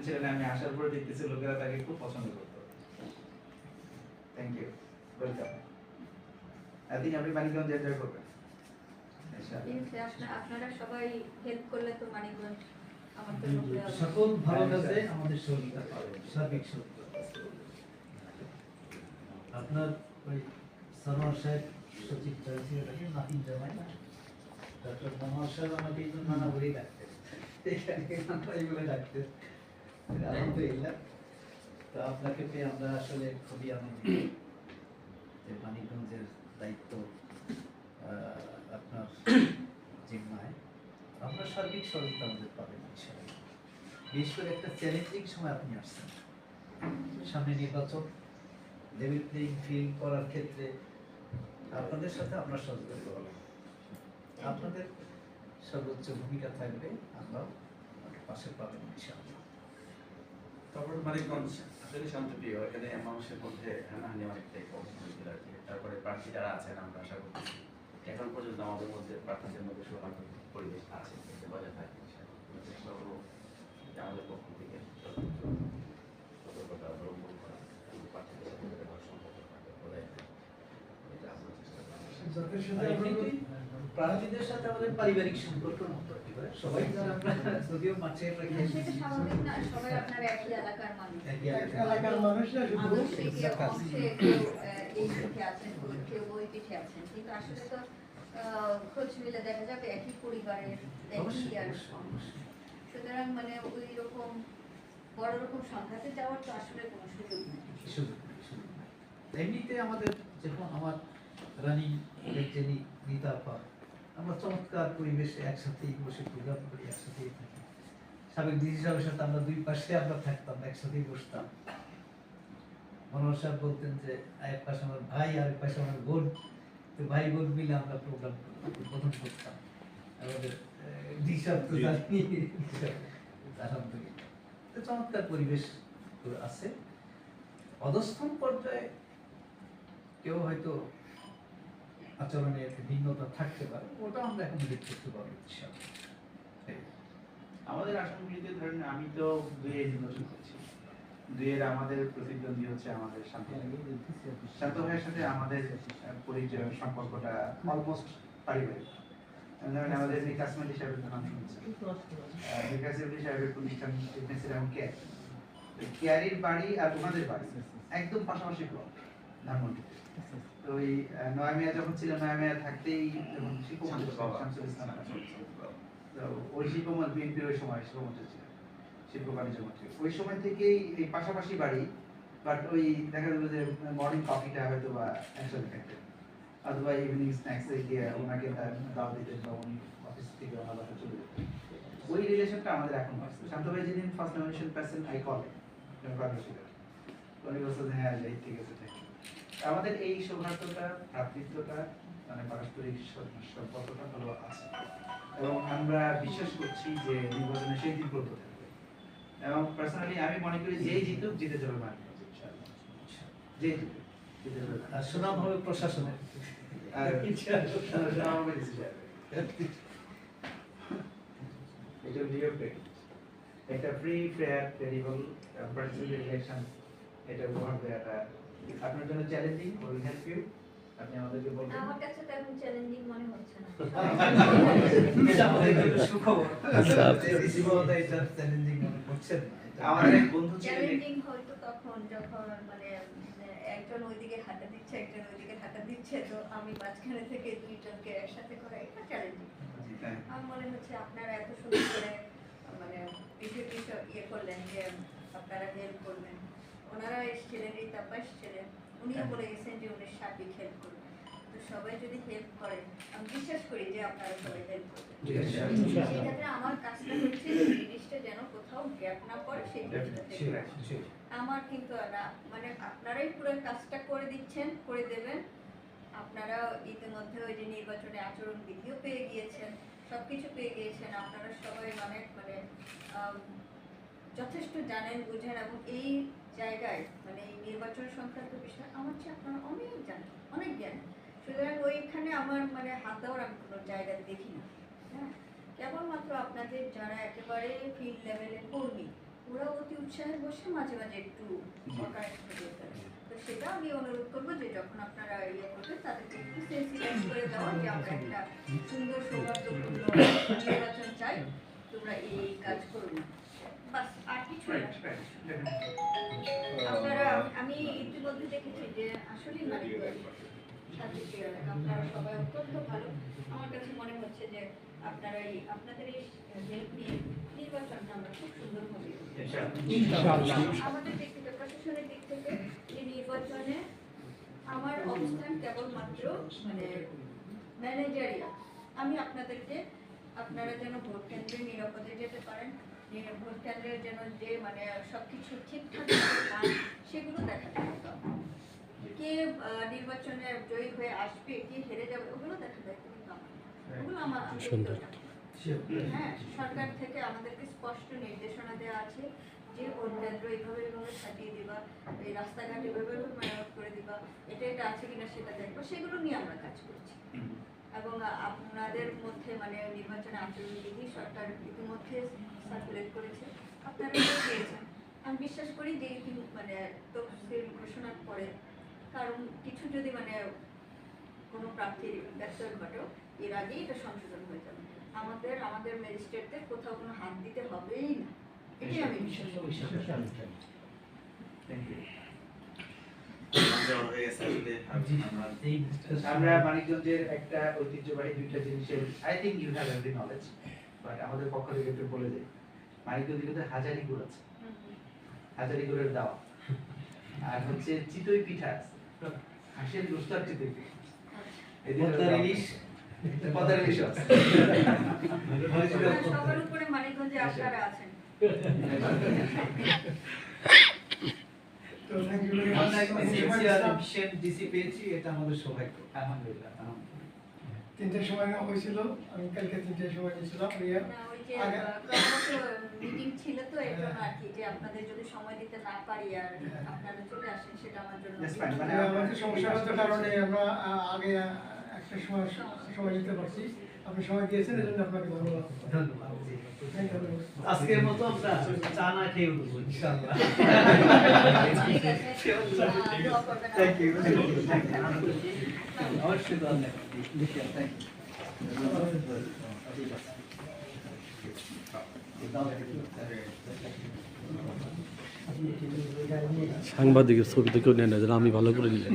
ছিলেন, আমি আসার পরে দেখতেছি লোকেরা তাকে খুব পছন্দ করতো। Thank you, welcome. I think আপনি মানিকগঞ্জ এনজয় করবেন। আপনারা সবাই হেল্প করলে তো মানিকগঞ্জ আমার তো সকল ভালো কাজে আমাদের সহযোগিতা পাবেন, সার্বিক সহযোগিতা। আপনার ওই সানোয়ার সাহেব সচিব সেক্রেটারি নাতিন জামাই না, ডক্টর মনোহর সাহেব আমাকে এই জন্য নানা বলেই ডাকতেন, এখানে নানাই বলে ডাকতেন। আলহামদুলিল্লাহ, তো আপনাকে পেয়ে আমরা আসলে খুবই আনন্দিত যে মানিকগঞ্জের দায়িত্ব আপনার জিম্মায়। আমরা সার্বিক সহযোগিতা আমাদের পাবেন ইনশাআল্লাহ। বিশেষ করে একটা চ্যালেঞ্জিং সময় আপনি আসছেন, সামনে নির্বাচন, লেভেল প্লেইং ফিল্ড করার ক্ষেত্রে আপনাদের সাথে আমরা সহযোগিতা করব। আপনাদের সর্বোচ্চ ভূমিকা থাকবে, আমরা পাশে পাবেন ইনশাআল্লাহ। তারপর মানিকগঞ্জ আসলে শান্তিপ্রিয়, এখানে মানুষের মধ্যে হানাহানি অনেকটাই কম হয়েছিল আর কি। তারপরে প্রার্থী যারা আছেন আমরা আশা করছি এখন পর্যন্ত আমাদের মধ্যে প্রার্থীদের মধ্যে সৌহার্দ্য পরিবেশ আছে, এটা বজায় থাকে। চেষ্টা করবো যে আমাদের পক্ষ থেকে সতর্কতা অবলম্বন করা, কিন্তু প্রার্থীদের সাথে যাতে ভালো সম্পর্ক থাকে, বজায় থাকে, এটা আমরা চেষ্টা করবো। প্রার্থীদের সাথে আমাদের পারিবারিক সম্পর্ক সবাই যদিও মাঠে সেটা স্বাভাবিক না, সবাই আপনার একই এলাকার মানুষ, এলাকার মানুষ না, শুধু এই পিঠে আছেন, কেউ ওই পিঠে আছেন, কিন্তু আসলে তো খোঁজ মিলে দেখা যাবে একই পরিবারের একই আর সুতরাং মানে ওই রকম বড় রকম সংঘাতে যাওয়ার তো আসলে কোনো সুযোগ নেই। এমনিতে আমাদের যখন আমার রানী লেকচারি নিতা আপা, আমরা চমৎকার পরিবেশে একসাথেই বসে প্রোগ্রাম করি, একসাথেই থাকি। সাবেক ডিসি সাহেবের সাথে আমরা দুই পাশে আমরা থাকতাম, একসাথেই বসতাম। মনোহর সাহেব বলতেন যে এক পাশে আমার ভাই আর এক পাশে আমার বোন, তো ভাই বোন মিলে আমরা প্রোগ্রাম প্রথম করতাম। আমাদের ডিসি সাহেব তো জানি, আলহামদুলিল্লাহ তো চমৎকার পরিবেশ আছে। অধস্থন পর্যায়ে কেউ হয়তো আচরণে ভিন্নতা থাকতে পারে, ওটা আমরা এখন লিড করতে পারবো ইনশাআল্লাহ। আমাদের আসনগুলিতে ধরেন আমি তো দুয়ে নির্বাচন করছি, দুয়ের আমাদের প্রতিদ্বন্দ্বী হচ্ছে আমাদের শান্ত ভাইয়ের সাথে আমাদের পরিচয় সম্পর্কটা অলমোস্ট পারিবারিক। ধরেন আমাদের বিকাশ মালি সাহেবের নাম শুনছেন, বিকাশ মালি সাহেবের প্রতিষ্ঠান কেয়ারির বাড়ি আর ওনাদের বাড়ি একদম পাশাপাশি ব্লক ধানমন্ডিতে। তো ওই নয়ামিয়া যখন ছিল, নয়ামিয়া থাকতেই যখন শিল্পমন্ত্রী শামসুল ইসলাম, তো ওই শিল্পমন্ত্রী বিএনপির ওই সময় শিল্পমন্ত্রী ছিলেন, শিল্প বাণিজ্য মন্ত্রী, ওই সময় থেকেই এই পাশাপাশি বাড়ি। বাট ওই দেখা গেল যে মর্নিং কফিটা হয়তো বা একসাথে থাকতেন, অথবা ইভিনিং স্ন্যাক্সে গিয়ে ওনাকে দাওয়াত দিতেন বা উনি অফিস থেকে ওনার বাসা চলে যেতেন। ওই রিলেশনটা আমাদের এখন আছে। শান্ত ভাই যেদিন first nomination person I call উনি বলছেন হ্যাঁ যাই, ঠিক আছে, থ্যাংক ইউ। আমাদের এই সৌহার্দ্যটা, ভ্রাতৃত্বটা, মানে পারস্পরিক সম্পর্কটা ভালো আছে এবং আমরা বিশ্বাস করছি যে নির্বাচনে সেই দিন করতে থাকবে। এবং পার্সোনালি আমি মনে করি যেই জিতুক জিতে যাবে মানিকগঞ্জ ইনশাআল্লাহ, যেই জিতুক জিতে যাবে। আর সুনাম হবে প্রশাসনের, আর সুনাম হবে ডিসিশন। এটা লিও পেক একটা free fair credible participate election, এটা উপহার দেওয়াটা আপনার জন্য চ্যালেঞ্জিং, উইল হেল্প ইউ। আপনি আমাদেরকে বলবেন। আমার কাছে তো এখন চ্যালেঞ্জিং মনে হচ্ছে না। এটা আমাদের জন্য সুখবর। ডিসি মহোদয় এটা চ্যালেঞ্জিং মনে করছেন না। আমার এক বন্ধু ছিল, চ্যালেঞ্জিং হয়তো তখন যখন মানে একজন ওইদিকে হাঁটা দিচ্ছে, একজন ওইদিকে হাঁটা দিচ্ছে, তো আমি মাঝখানে থেকে দুইজনকে একসাথে করা, এটা চ্যালেঞ্জিং। আমার মনে হচ্ছে আপনারা এত সুন্দর করে মানে বিষয়টি ইয়ে করলেন যে আপনারা হেল্প করবেন। ওনারা এসেছিলেন, এই তাপা এসেছিলেন, উনিও বলে গেছেন যে উনি সার্বিক হেল্প করবেন। তো সবাই যদি হেল্প করে, আমি বিশ্বাস করি যে আপনারা সবাই হেল্প করবেন। সেক্ষেত্রে আমার কাজটা হচ্ছে জিনিসটা যেন কোথাও গ্যাপ না পড়ে, সেই জিনিসটা আমার কিন্তু মানে আপনারাই পুরো কাজটা করে দিচ্ছেন, করে দেবেন। আপনারা ইতিমধ্যে ওই যে নির্বাচনে আচরণ বিধিও পেয়ে গিয়েছেন, সবকিছু পেয়ে গিয়েছেন। আপনারা সবাই অনেক মানে যথেষ্ট জানেন, বুঝেন, এবং এই জায়গায় মানে এই নির্বাচন সংক্রান্ত বিষয় আমার চেয়ে আপনারা অনেক জানেন, অনেক জ্ঞান। সুতরাং ওইখানে আমার মানে হাত দেওয়ার আমি কোনো জায়গা দেখি না। হ্যাঁ, কেবলমাত্র আপনাদের যারা একেবারে ফিল্ড লেভেলে কর্মী, ওরা অতি উৎসাহের বসে মাঝে মাঝে একটু অকারেক্ট হয়ে যেতে পারে। তো সেটা আমি অনুরোধ করবো যে যখন আপনারা ইয়ে করবেন তাদেরকে একটু সেন্সিটাইজ করে দেওয়া যে আমরা একটা সুন্দর সৌহার্দ্যপূর্ণ নির্বাচন চাই, তোমরা এই কাজ করুন, বাস আর কিছু না। আপনারা, আমি ইতিমধ্যে দেখেছি যে আসলে মানিকগঞ্জ শান্তিপ্রিয় এলাকা, আপনারা সবাই অত্যন্ত ভালো। আমার কাছে মনে হচ্ছে যে আপনারা আপনাদের এই হেল্প নিয়ে নির্বাচনটা আমরা খুব সুন্দরভাবে আমাদের দিক থেকে, প্রশাসনের দিক থেকে এই নির্বাচনে আমার অবস্থান কেবলমাত্র মানে ম্যানেজারিয়া। আমি আপনাদেরকে, আপনারা যেন ভোট কেন্দ্রে নিরাপদে যেতে পারেন, ভোট কেন্দ্রের যেন যে মানে সবকিছু ঠিকঠাক পান, সেগুলো দেখাতে হবে। কে নির্বাচনে জয়ী হয়ে আসবে, কে হেরে যাবে, ওগুলো দেখা দায়িত্ব কিন্তু আমার না। ওগুলো আমার হ্যাঁ, সরকার থেকে আমাদেরকে স্পষ্ট নির্দেশনা দেওয়া আছে যে ভোট কেন্দ্র এইভাবে এইভাবে সাজিয়ে দিবা, এই রাস্তাঘাট এভাবে মেরামত করে দিবা, এটা আছে কিনা সেটা দেখবো, সেগুলো নিয়ে আমরা কাজ করছি। এবং আপনাদের মধ্যে মানে নির্বাচনে আচরণবিধি সরকার ইতিমধ্যে সার্কুলেট করেছে, আপনারা পেয়েছেন। আমি বিশ্বাস করি যে মানে তফসিল ঘোষণার পরে কারণ কিছু যদি মানে কোনো প্রার্থীর ব্যত্যয় ঘটেও এর আগেই এটা সংশোধন হয়ে যাবে। আমাদের ম্যাজিস্ট্রেটদের কোথাও কোনো হাত দিতে হবেই না, এটাই আমি বিশ্বাস করি। আমরা মানিকগঞ্জের একটা ঐতিহ্যবাহী দুইটা জিনিসের I think you have every knowledge, but আমাদের পক্ষ থেকে একটু বলে দেই। মানিকগঞ্জে কিন্তু হাজারি গুড় আছে, হাজারি গুড়ের দাওয়া, আর হচ্ছে চিতই পিঠা আছে, হাঁসের গোশত আর চিতই পিঠা, পদ্মার ইলিশ আছে। সবার উপরে মানিকগঞ্জে আপনারা আছেন। এটা আমাদের সৌভাগ্য, আলহামদুলিল্লাহ। 3টার সময় হয়েছিল, আমি কালকে 3টার সময় গেছিলাম। না, ওই যে মিটিং ছিল তো এর জন্য আর কি, যে আপনাদের যদি সময় দিতে না পারি আর আপনারা চলে আসেন, সেটা আমার জন্য That's fine, মানে আমাদের সমস্যাগত কারণে আমরা আগে একটা সময় দিতে পারছি। আপনি সময় দিয়েছেন, এজন্য আপনাকে ধন্যবাদ। ধন্যবাদ। Thank you. আজকের মতো আমরা চা না খেয়ে উঠবো ইনশাআল্লাহ। ঠিক আছে, দোয়া করবেন। Thank you. অবশ্যই দোয়া নেবেন। Thank you. সাংবাদিকের ছবি তো কেউ নেয় না, যেন আমি ভালো করে নিলেন।